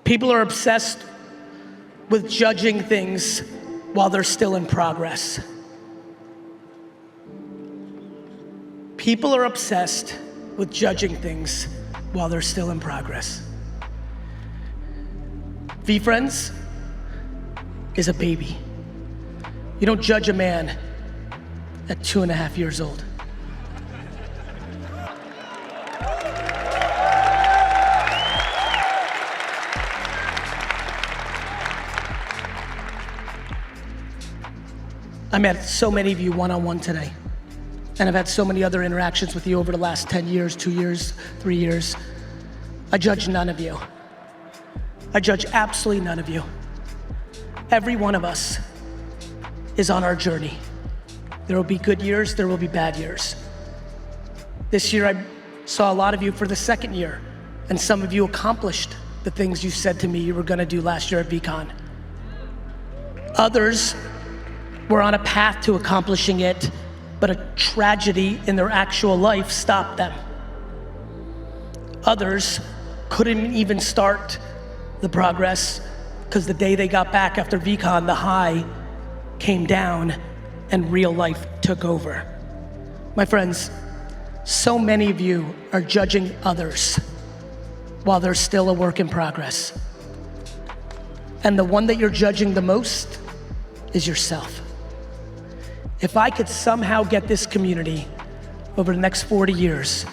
People are obsessed with judging things while they're still in progress. People are obsessed with judging things while they're still in progress. V-Friends is a baby. You don't judge a man at 2.5 years old. I met so many of you one-on-one today, and I've had so many other interactions with you over the last 10 years, 2 years, 3 years. I judge none of you. I judge absolutely none of you. Every one of us is on our journey. There will be good years, there will be bad years. This year I saw a lot of you for the second year, and some of you accomplished the things you said to me you were gonna do last year at VCon. Others were on a path to accomplishing it, but a tragedy in their actual life stopped them. Others couldn't even start the progress because the day they got back after VCon, the high came down and real life took over. My friends, so many of you are judging others while they're still a work in progress. And the one that you're judging the most is yourself. If I could somehow get this community over the next 40 years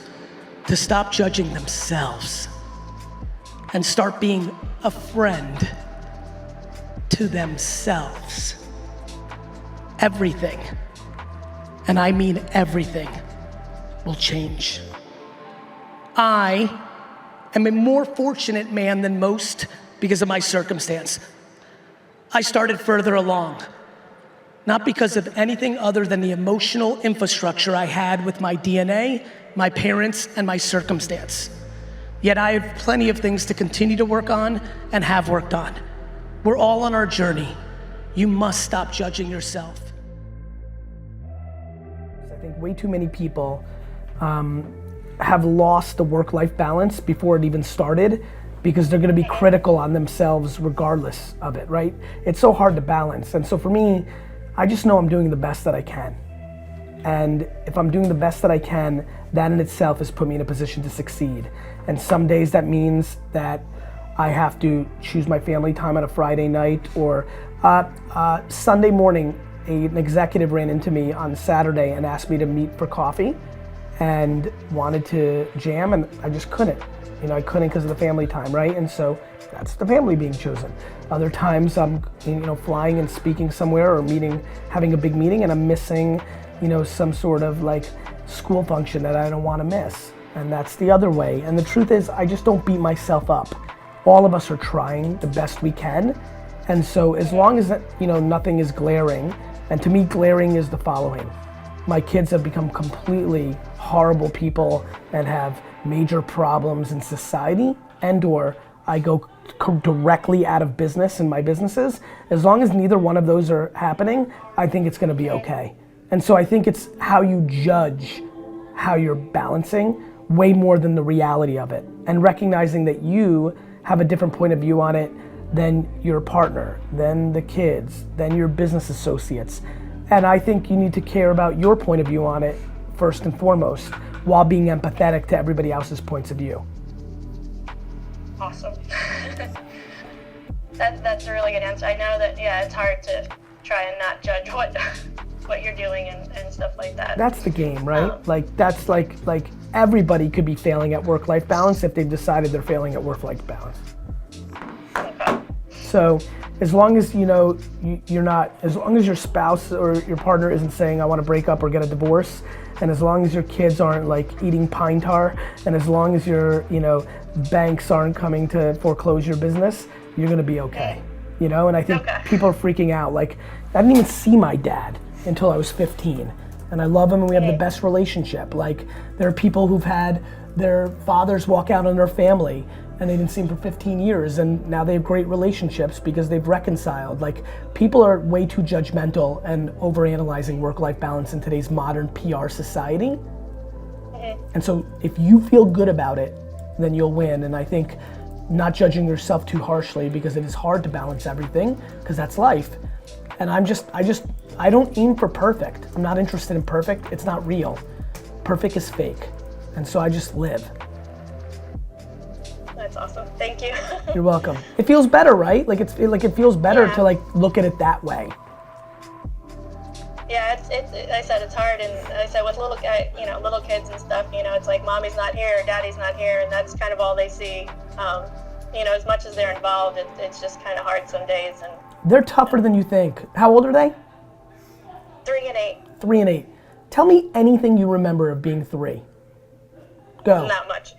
to stop judging themselves and start being a friend to themselves, everything, and I mean everything, will change. I am a more fortunate man than most because of my circumstance. I started further along, not because of anything other than the emotional infrastructure I had with my DNA, my parents, and my circumstance. Yet I have plenty of things to continue to work on and have worked on. We're all on our journey. You must stop judging yourself. I think way too many people have lost the work-life balance before it even started because they're gonna be critical on themselves regardless of it, right? It's so hard to balance. And so for me, I just know I'm doing the best that I can. And if I'm doing the best that I can, that in itself has put me in a position to succeed. And some days that means that I have to choose my family time on a Friday night, or Sunday morning, an executive ran into me on Saturday and asked me to meet for coffee and wanted to jam, and I just couldn't. You know, I couldn't because of the family time, right? And so that's the family being chosen. Other times I'm, flying and speaking somewhere or having a big meeting, and I'm missing, some sort of like school function that I don't want to miss. And that's the other way. And the truth is, I just don't beat myself up. All of us are trying the best we can. And so as long as, nothing is glaring, and to me, glaring is the following. My kids have become completely horrible people and have major problems in society, and/or I go directly out of business in my businesses. As long as neither one of those are happening, I think it's gonna be okay. And so I think it's how you judge how you're balancing way more than the reality of it, and recognizing that you have a different point of view on it than your partner, than the kids, than your business associates. And I think you need to care about your point of view on it first and foremost, while being empathetic to everybody else's points of view. Awesome. That's a really good answer. I know that, it's hard to try and not judge what you're doing and stuff like that. That's the game, right? That's like everybody could be failing at work-life balance if they've decided they're failing at work-life balance. Okay. So as long as you're not, as long as your spouse or your partner isn't saying I want to break up or get a divorce, and as long as your kids aren't like eating pine tar, and as long as your banks aren't coming to foreclose your business, you're gonna be okay. And I think people are freaking out. Like, I didn't even see my dad until I was 15, and I love him and we have the best relationship. Like, there are people who've had their fathers walk out on their family and they didn't see him for 15 years, and now they have great relationships because they've reconciled. Like, people are way too judgmental and overanalyzing work-life balance in today's modern PR society. And so if you feel good about it, then you'll win. And I think not judging yourself too harshly, because it is hard to balance everything, because that's life. And I don't aim for perfect. I'm not interested in perfect. It's not real. Perfect is fake. And so I just live. That's awesome. Thank you. You're welcome. It feels better, right? Like it feels better to like look at it that way. Yeah, it's I said it's hard, and I said with little kids and stuff, it's like mommy's not here, daddy's not here, and that's kind of all they see. As much as they're involved, it's just kind of hard some days. And they're tougher than you think. How old are they? 3 and 8. 3 and 8. Tell me anything you remember of being 3. Go. Not much.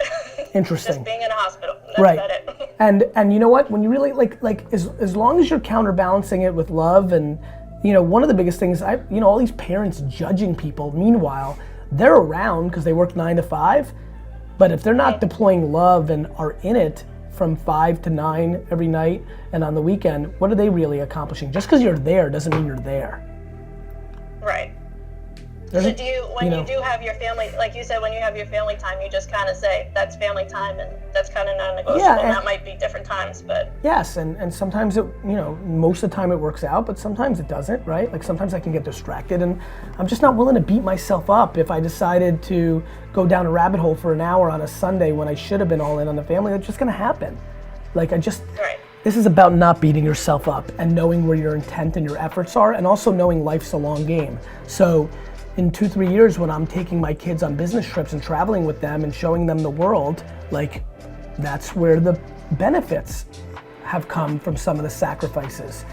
Interesting. Just being in a hospital. That's right. about it. And you know what? When you really like as long as you're counterbalancing it with love, and one of the biggest things, all these parents judging people, meanwhile, they're around because they work 9 to 5, but if they're not deploying love and are in it from 5 to 9 every night and on the weekend, what are they really accomplishing? Just because you're there doesn't mean you're there. Right. So you do have your family, like you said, when you have your family time, you just kind of say, that's family time, and that's kind of non-negotiable. Yeah, and that might be different times, but. Yes, and sometimes it, most of the time it works out, but sometimes it doesn't, right? Like sometimes I can get distracted, and I'm just not willing to beat myself up if I decided to go down a rabbit hole for an hour on a Sunday when I should have been all in on the family. It's just gonna happen. Like Right. This is about not beating yourself up and knowing where your intent and your efforts are, and also knowing life's a long game. So in 2-3 years, when I'm taking my kids on business trips and traveling with them and showing them the world, like that's where the benefits have come from some of the sacrifices.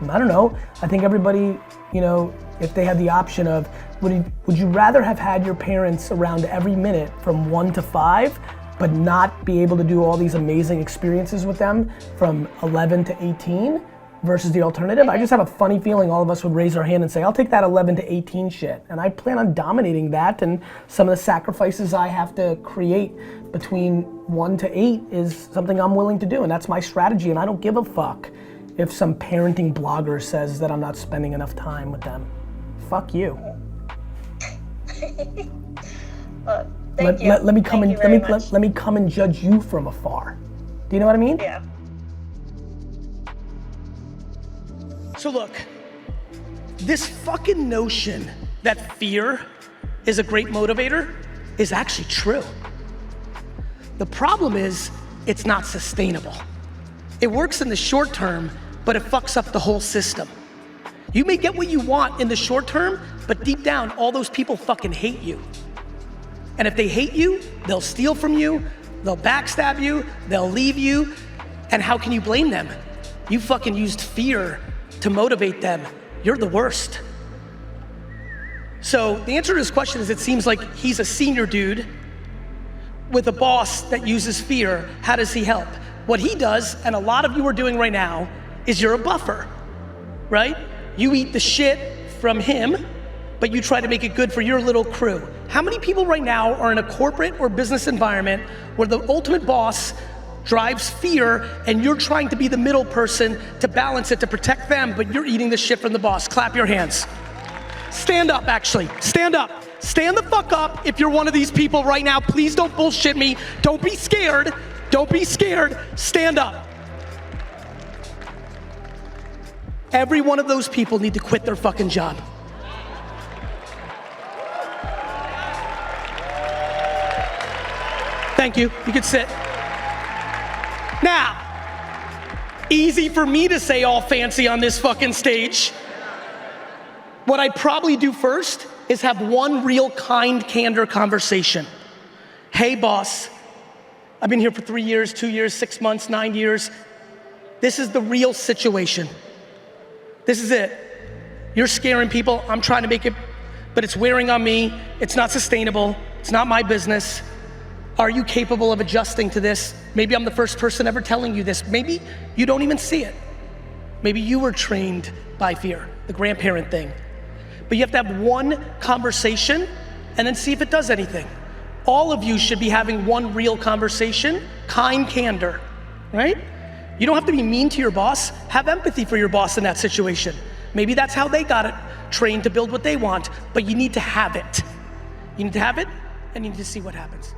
And I don't know, I think everybody, if they had the option of, would you rather have had your parents around every minute from 1 to 5, but not be able to do all these amazing experiences with them from 11 to 18? Versus the alternative? I just have a funny feeling all of us would raise our hand and say, I'll take that 11 to 18 shit. And I plan on dominating that, and some of the sacrifices I have to create between 1 to 8 is something I'm willing to do, and that's my strategy, and I don't give a fuck if some parenting blogger says that I'm not spending enough time with them. Fuck you. Thank you. Let me come and judge you from afar. Do you know what I mean? Yeah. So look, this fucking notion that fear is a great motivator is actually true. The problem is, it's not sustainable. It works in the short term, but it fucks up the whole system. You may get what you want in the short term, but deep down, all those people fucking hate you. And if they hate you, they'll steal from you, they'll backstab you, they'll leave you, and how can you blame them? You fucking used fear to motivate them. You're the worst. So the answer to this question is, it seems like he's a senior dude with a boss that uses fear. How does he help? What he does, and a lot of you are doing right now, is you're a buffer, right? You eat the shit from him, but you try to make it good for your little crew. How many people right now are in a corporate or business environment where the ultimate boss drives fear, and you're trying to be the middle person to balance it, to protect them, but you're eating the shit from the boss? Clap your hands. Stand up, actually. Stand up. Stand the fuck up if you're one of these people right now. Please don't bullshit me. Don't be scared. Don't be scared. Stand up. Every one of those people need to quit their fucking job. Thank you. You can sit. Now, easy for me to say all fancy on this fucking stage. What I'd probably do first is have one real kind, candor conversation. Hey boss, I've been here for 3 years, 2 years, 6 months, 9 years. This is the real situation. This is it. You're scaring people, I'm trying to make it, but it's wearing on me. It's not sustainable. It's not my business. Are you capable of adjusting to this? Maybe I'm the first person ever telling you this. Maybe you don't even see it. Maybe you were trained by fear, the grandparent thing. But you have to have one conversation and then see if it does anything. All of you should be having one real conversation, kind candor, right? You don't have to be mean to your boss. Have empathy for your boss in that situation. Maybe that's how they got it trained to build what they want, but you need to have it. You need to have it, and you need to see what happens.